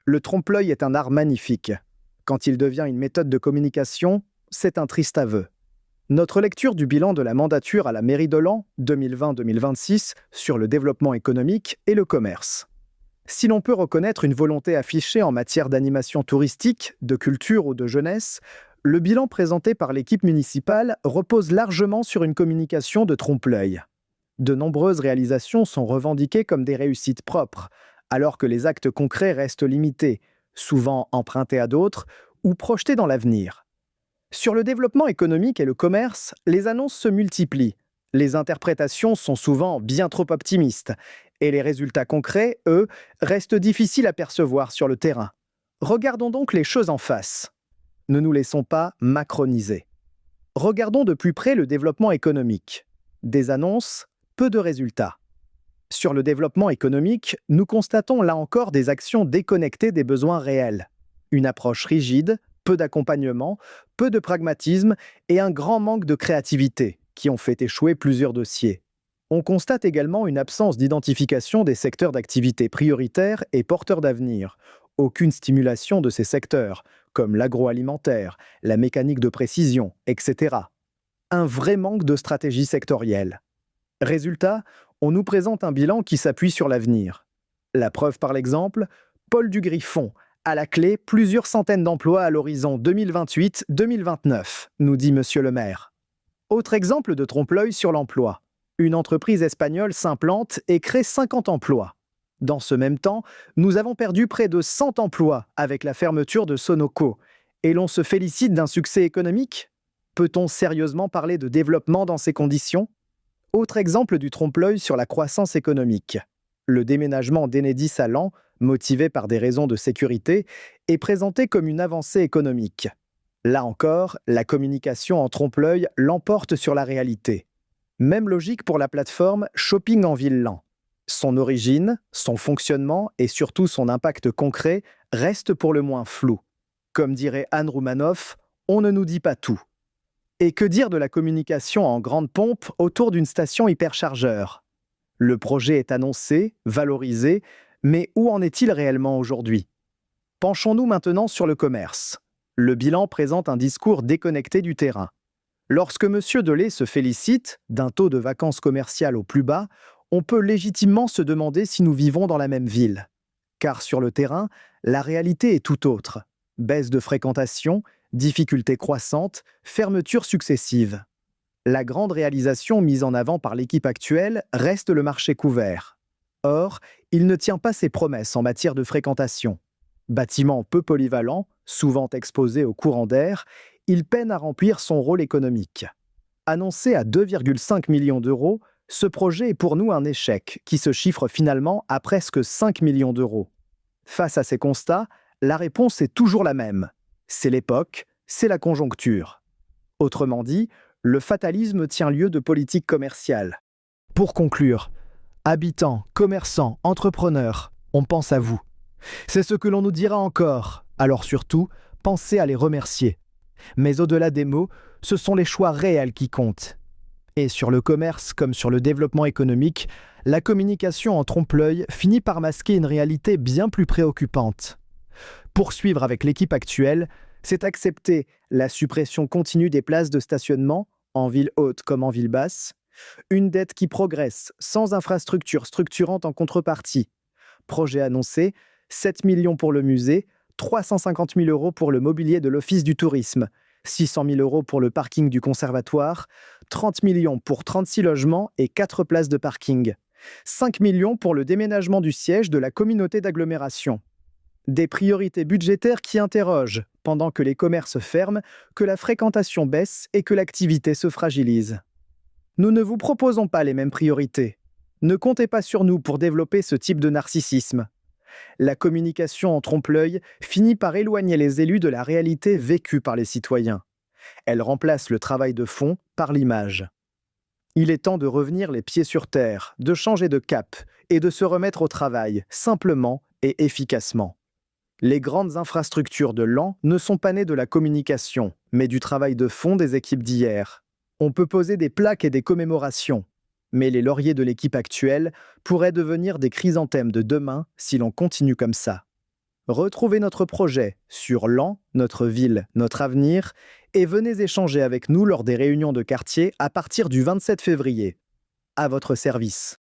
Le trompe-l'œil est un art magnifique. Quand il devient une méthode de communication, c'est un triste aveu. Notre lecture du bilan de la mandature à la mairie de Laon 2020-2026 sur le développement économique et le commerce. Si l'on peut reconnaître une volonté affichée en matière d'animation touristique, de culture ou de jeunesse, le bilan présenté par l'équipe municipale repose largement sur une communication de trompe-l'œil. De nombreuses réalisations sont revendiquées comme des réussites propres, alors que les actes concrets restent limités, souvent empruntés à d'autres ou projetés dans l'avenir. Sur le développement économique et le commerce, les annonces se multiplient. Les interprétations sont souvent bien trop optimistes, et les résultats concrets, eux, restent difficiles à percevoir sur le terrain. Regardons donc les choses en face. Ne nous laissons pas macroniser. Regardons de plus près le développement économique. Des annonces, peu de résultats. Sur le développement économique, nous constatons là encore des actions déconnectées des besoins réels. Une approche rigide, peu d'accompagnement, peu de pragmatisme et un grand manque de créativité qui ont fait échouer plusieurs dossiers. On constate également une absence d'identification des secteurs d'activité prioritaires et porteurs d'avenir. Aucune stimulation de ces secteurs, comme l'agroalimentaire, la mécanique de précision, etc. Un vrai manque de stratégie sectorielle. Résultat, on nous présente un bilan qui s'appuie sur l'avenir. La preuve par l'exemple, Paul Dugriffon, à la clé plusieurs centaines d'emplois à l'horizon 2028-2029, nous dit Monsieur le maire. Autre exemple de trompe-l'œil sur l'emploi. Une entreprise espagnole s'implante et crée 50 emplois. Dans ce même temps, nous avons perdu près de 100 emplois avec la fermeture de Sonoco. Et l'on se félicite d'un succès économique? Peut-on sérieusement parler de développement dans ces conditions? Autre exemple du trompe-l'œil sur la croissance économique. Le déménagement d'Enedis à Laon, motivé par des raisons de sécurité, est présenté comme une avancée économique. Là encore, la communication en trompe-l'œil l'emporte sur la réalité. Même logique pour la plateforme Shopping en Ville-Laon. Son origine, son fonctionnement et surtout son impact concret restent pour le moins flous. Comme dirait Anne Roumanoff, on ne nous dit pas tout. Et que dire de la communication en grande pompe autour d'une station hyperchargeur? Le projet est annoncé, valorisé, mais où en est-il réellement aujourd'hui? Penchons-nous maintenant sur le commerce. Le bilan présente un discours déconnecté du terrain. Lorsque M. Delay se félicite d'un taux de vacances commerciales au plus bas, on peut légitimement se demander si nous vivons dans la même ville. Car sur le terrain, la réalité est tout autre. Baisse de fréquentation, difficultés croissantes, fermetures successives. La grande réalisation mise en avant par l'équipe actuelle reste le marché couvert. Or, il ne tient pas ses promesses en matière de fréquentation. Bâtiment peu polyvalent, souvent exposé au courant d'air, il peine à remplir son rôle économique. Annoncé à 2,5 millions d'euros, ce projet est pour nous un échec qui se chiffre finalement à presque 5 millions d'euros. Face à ces constats, la réponse est toujours la même. C'est l'époque, c'est la conjoncture. Autrement dit, le fatalisme tient lieu de politique commerciale. Pour conclure, habitants, commerçants, entrepreneurs, on pense à vous. C'est ce que l'on nous dira encore, alors surtout, pensez à les remercier. Mais au-delà des mots, ce sont les choix réels qui comptent. Et sur le commerce comme sur le développement économique, la communication en trompe-l'œil finit par masquer une réalité bien plus préoccupante. Poursuivre avec l'équipe actuelle, c'est accepter la suppression continue des places de stationnement, en ville haute comme en ville basse, une dette qui progresse sans infrastructure structurante en contrepartie. Projet annoncé, 7 millions pour le musée, 350 000 € pour le mobilier de l'Office du tourisme, 600 000 € pour le parking du conservatoire, 30 millions pour 36 logements et 4 places de parking, 5 millions pour le déménagement du siège de la communauté d'agglomération. Des priorités budgétaires qui interrogent, pendant que les commerces ferment, que la fréquentation baisse et que l'activité se fragilise. Nous ne vous proposons pas les mêmes priorités. Ne comptez pas sur nous pour développer ce type de narcissisme. La communication en trompe-l'œil finit par éloigner les élus de la réalité vécue par les citoyens. Elle remplace le travail de fond par l'image. Il est temps de revenir les pieds sur terre, de changer de cap et de se remettre au travail, simplement et efficacement. Les grandes infrastructures de Laon ne sont pas nées de la communication, mais du travail de fond des équipes d'hier. On peut poser des plaques et des commémorations, mais les lauriers de l'équipe actuelle pourraient devenir des chrysanthèmes de demain si l'on continue comme ça. Retrouvez notre projet sur Laon, notre ville, notre avenir, et venez échanger avec nous lors des réunions de quartier à partir du 27 février. À votre service.